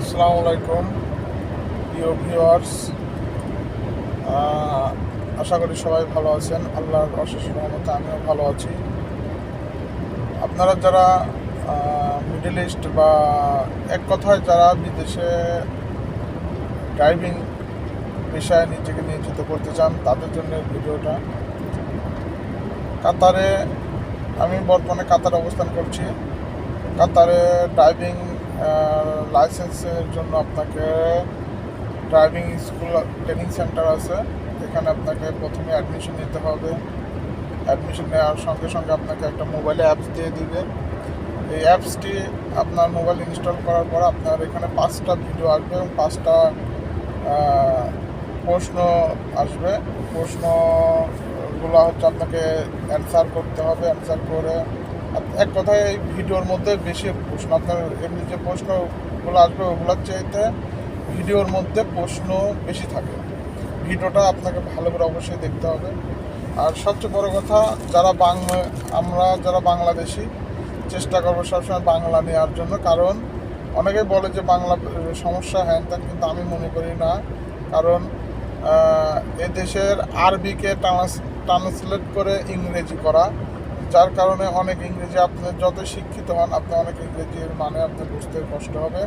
আসসালামু আলাইকুম প্রিয় ভিউয়ার্স। আশা করি সবাই ভালো আছেন। আল্লাহর অশেষ রহমতে আমিও ভালো আছি। আপনারা যারা মিডল ইস্ট বা এক কথায় যারা বিদেশে ড্রাইভিং পেশায় নিজেকে নিয়োজিত করতে চান তাদের জন্য এই ভিডিওটা। কাতারে আমি বর্তমানে কাতারে অবস্থান করছি। কাতারে ড্রাইভিং লাইসেন্সের জন্য আপনাকে ড্রাইভিং স্কুল ট্রেনিং সেন্টার আছে। এখানে আপনাকে প্রথমে অ্যাডমিশন নিতে হবে। অ্যাডমিশন নেওয়ার সঙ্গে সঙ্গে আপনাকে একটা মোবাইলে অ্যাপস দিয়ে দিবে। এই অ্যাপসটি আপনার মোবাইল ইনস্টল করার পর আপনার এখানে 5টা ভিডিও আসবে এবং 5টা প্রশ্ন আসবে। প্রশ্নগুলো হচ্ছে আপনাকে অ্যান্সার করতে হবে। অ্যান্সার করে এক কথায় এই ভিডিওর মধ্যে বেশি প্রশ্ন, আপনার এমনি যে প্রশ্নগুলো আসবে ওগুলোর চাইতে ভিডিওর মধ্যে প্রশ্ন বেশি থাকে। ভিডিওটা আপনাকে ভালো করে অবশ্যই দেখতে হবে। আর সবচেয়ে বড় কথা, আমরা যারা বাংলাদেশি চেষ্টা করবো সবসময় বাংলা নেওয়ার জন্য। কারণ অনেকেই বলে যে বাংলা সমস্যা হ্যান ত্যান, কিন্তু আমি মনে করি না। কারণ এ দেশের আরবিকে ট্রান্সলেট করে ইংরেজি করা, যার কারণে অনেক ইংরেজি আপনি যত শিক্ষিত হন আপনি অনেক ইংরেজির মানে আপনি বুঝতে কষ্ট হবে।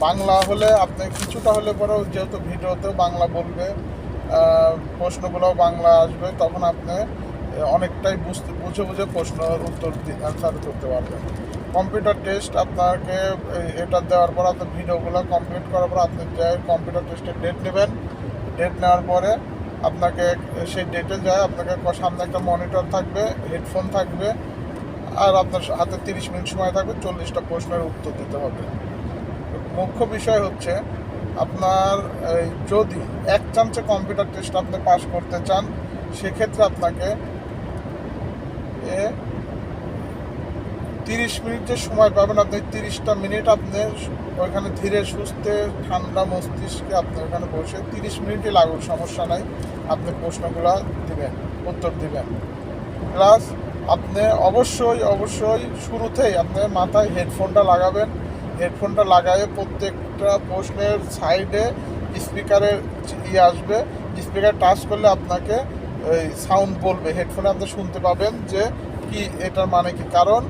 বাংলা হলে আপনি কিছুটা হলে পরেও, যেহেতু ভিডিওতেও বাংলা বলবে, প্রশ্নগুলোও বাংলা আসবে, তখন আপনি অনেকটাই বুঝে প্রশ্নের উত্তর অ্যান্সার করতে পারবেন। কম্পিউটার টেস্ট আপনাকে এটা দেওয়ার পর আপনার ভিডিওগুলো কমপ্লিট করার পর আপনি যে কম্পিউটার টেস্টের ডেট নেবেন। ডেট নেওয়ার পরে আপনাকে সেই ডেটে যায় আপনাকে সামনে একটা মনিটর থাকবে, হেডফোন থাকবে, আর আপনার হাতে 30 মিনিট সময় থাকবে। 40টা প্রশ্নের উত্তর দিতে হবে। মুখ্য বিষয় হচ্ছে আপনার যদি এক চান্সে কম্পিউটার টেস্ট আপনি পাস করতে চান, সেক্ষেত্রে আপনাকে 30 মিনিট যে সময় পাবেন, আপনি 30টা মিনিট আপনি ওইখানে ধীরে সুস্থে ঠান্ডা মস্তিষ্কে আপনি ওখানে বসে 30 মিনিটই লাগুক, সমস্যা নাই, আপনি প্রশ্নগুলো দিবেন, উত্তর দিবেন। প্লাস আপনি অবশ্যই শুরুতেই আপনি মাথায় হেডফোনটা লাগাবেন। হেডফোনটা লাগায়ে প্রত্যেকটা প্রশ্নের সাইডে স্পিকারের আসবে। স্পিকার টাচ করলে আপনাকে ওই সাউন্ড বলবে, হেডফোনে আপনি শুনতে পাবেন যে কি এটার মানে কি। কারণ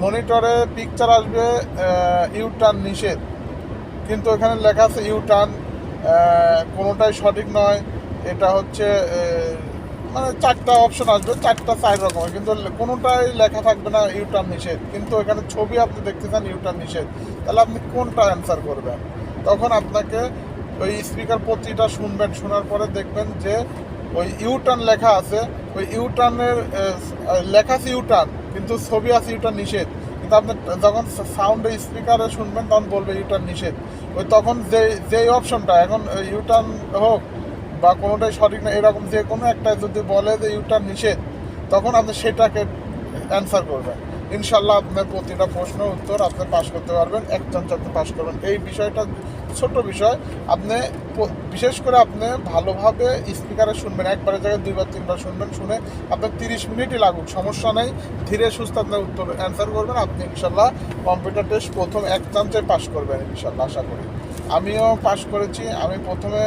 মনিটরে পিকচার আসবে ইউটার্ন নিষেধ, কিন্তু এখানে লেখা আছে ইউটার্ন, কোনোটাই সঠিক নয়। এটা হচ্ছে মানে 4টা অপশন আসবে, 4 রকমের, কিন্তু কোনোটাই লেখা থাকবে না ইউটার্ন নিষেধ। কিন্তু এখানে ছবি আপনি দেখতে চান ইউটার্ন নিষেধ, তাহলে আপনি কোনটা অ্যান্সার করবেন? তখন আপনাকে ওই স্পিকার প্রতিটা শুনবেন, শোনার পরে দেখবেন যে ওই ইউটার্ন লেখা আছে, ওই ইউটার্নের লেখা আছে ইউটার্ন, কিন্তু ছবি আছে ইউটার্ন নিষেধ। কিন্তু আপনি যখন সাউন্ডে স্পিকারে শুনবেন তখন বলবে ইউটার্ন নিষেধ। ওই তখন যেই অপশনটা, এখন ইউটার্ন হোক বা কোনোটাই সঠিক না, এরকম যে কোনো একটা যদি বলে যে ইউটার্ন নিষেধ, তখন আপনি সেটাকে অ্যান্সার করবেন। ইনশাল্লাহ আপনার প্রতিটা প্রশ্ন উত্তর আপনি পাস করতে পারবেন, এক চান্সে আপনি পাস করবেন। এই বিষয়টা ছোট বিষয়, আপনি বিশেষ করে আপনি ভালোভাবে স্পিকারে শুনবেন, একবারের জায়গায় 2বার 3বার শুনবেন। শুনে আপনার 30 মিনিটই লাগুক, সমস্যা নেই, ধীরে সুস্থ আপনার উত্তর অ্যান্সার করবেন। আপনি ইনশাল্লাহ কম্পিউটার টেস্ট প্রথম এক চান্সে পাস করবেন ইনশাল্লাহ, আশা করি। আমিও পাস করেছি। আমি প্রথমে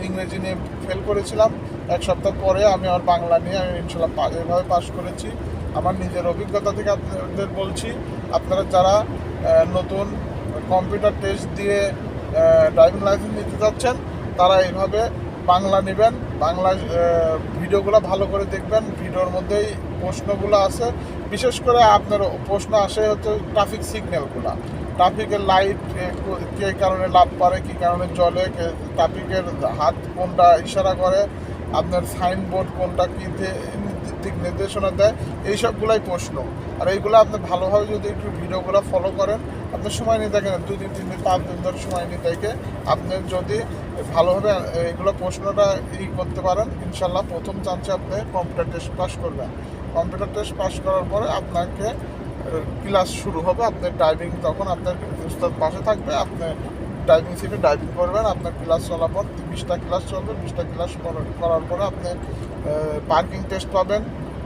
ইংরেজি নিয়ে ফেল করেছিলাম, 1 সপ্তাহ পরে আমি আমার বাংলা নিয়ে আমি ইনশাল্লাহ এভাবে পাস করেছি। আমার নিজের অভিজ্ঞতা থেকে আপনাদের বলছি, আপনারা যারা নতুন কম্পিউটার টেস্ট দিয়ে ড্রাইভিং লাইসেন্স নিতে যাচ্ছেন, তারা এইভাবে বাংলা নেবেন। বাংলা ভিডিওগুলো ভালো করে দেখবেন। ভিডিওর মধ্যেই প্রশ্নগুলো আছে। বিশেষ করে আপনার প্রশ্ন আসে হচ্ছে ট্রাফিক সিগন্যালগুলো, ট্রাফিকের লাইট কে কারণে লাভ পারে, কী কারণে জ্বলে, ট্রাফিকের হাত কোনটা ইশারা করে, আপনার সাইনবোর্ড কোনটা কী দিক নির্দেশনা দেয়, এইসবগুলাই প্রশ্ন। আর এইগুলো আপনি ভালোভাবে যদি একটু ভিডিওগুলো ফলো করেন, আপনার সময় নিয়ে দেখেন 2 দিন 3 দিন 5 দিন ধরে সময় নিয়ে দেখে আপনি যদি ভালোভাবে এইগুলো প্রশ্নটা করতে পারেন, ইনশাল্লাহ প্রথম চান্সে আপনি কম্পিউটার টেস্ট পাস করবেন। কম্পিউটার টেস্ট পাস করার পরে আপনাকে ক্লাস শুরু হবে। আপনার ড্রাইভিং, তখন আপনার উস্তাদ পাশে থাকবে, আপনি ড্রাইভিং সিটে ড্রাইভিং করবেন। আপনার ক্লাস চলার পর 20টা ক্লাস চলবে। 20টা ক্লাস করার পরে আপনি পার্কিং টেস্ট পাবেন।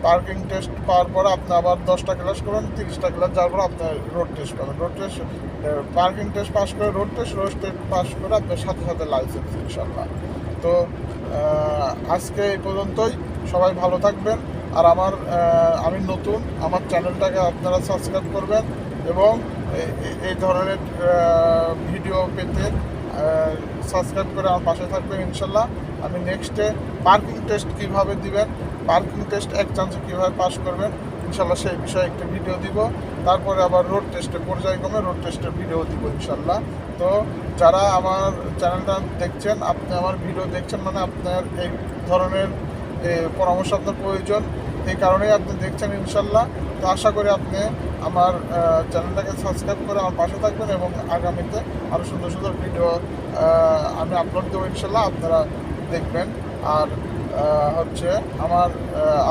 পার্কিং টেস্ট পাওয়ার পরে আপনি আবার 10টা ক্লাস করবেন, 30টা ক্লাস যাওয়ার পর আপনার রোড টেস্ট পাবেন। Road test, parking test pass করে রোড টেস্ট পাস করে আপনার সাথে সাথে লাইসেন্স ইনশাল্লাহ। তো আজকে এই পর্যন্তই, সবাই ভালো থাকবেন। আর আমি নতুন, আমার চ্যানেলটাকে আপনারা সাবস্ক্রাইব করবেন এবং এই ধরনের ভিডিও পেতে সাবস্ক্রাইব করে আমার পাশে থাকবেন ইনশাল্লাহ। আমি নেক্সটে পার্কিং টেস্ট কীভাবে দিবেন, পার্কিং টেস্ট এক চান্সে কীভাবে পাস করবেন ইনশাল্লাহ সেই বিষয়ে একটা ভিডিও দিব। তারপরে আবার রোড টেস্টে পর্যায়ক্রমে রোড টেস্টের ভিডিও দিব ইনশাল্লাহ। তো যারা আমার চ্যানেলটা দেখছেন, আপনি আমার ভিডিও দেখছেন মানে আপনার এই ধরনের পরামর্শ আপনার প্রয়োজন, এই কারণেই আপনি দেখছেন ইনশাল্লাহ। তো আশা করি আপনি আমার চ্যানেলটাকে সাবস্ক্রাইব করে আমার পাশে থাকবেন এবং আগামীতে আরও সুন্দর সুন্দর ভিডিও আমি আপলোড দেবো ইনশাল্লাহ, আপনারা দেখবেন। আর হচ্ছে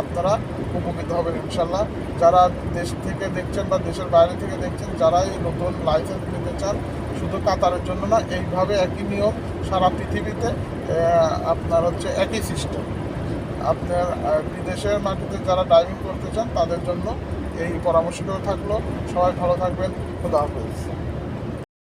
আপনারা উপকৃত হবেন ইনশাল্লাহ। যারা দেশ থেকে দেখছেন বা দেশের বাইরে থেকে দেখছেন, যারাই নতুন লাইসেন্স নিতে চান, শুধু কাতারের জন্য না, এইভাবে একই নিয়ম সারা পৃথিবীতে আপনার হচ্ছে একই সিস্টেম। আপনার বিদেশের মাটিতে যারা ড্রাইভিং করতে চান তাদের জন্য এই পরামর্শটাও থাকলো। সবাই ভালো থাকবেন। খুদা হাফেজ।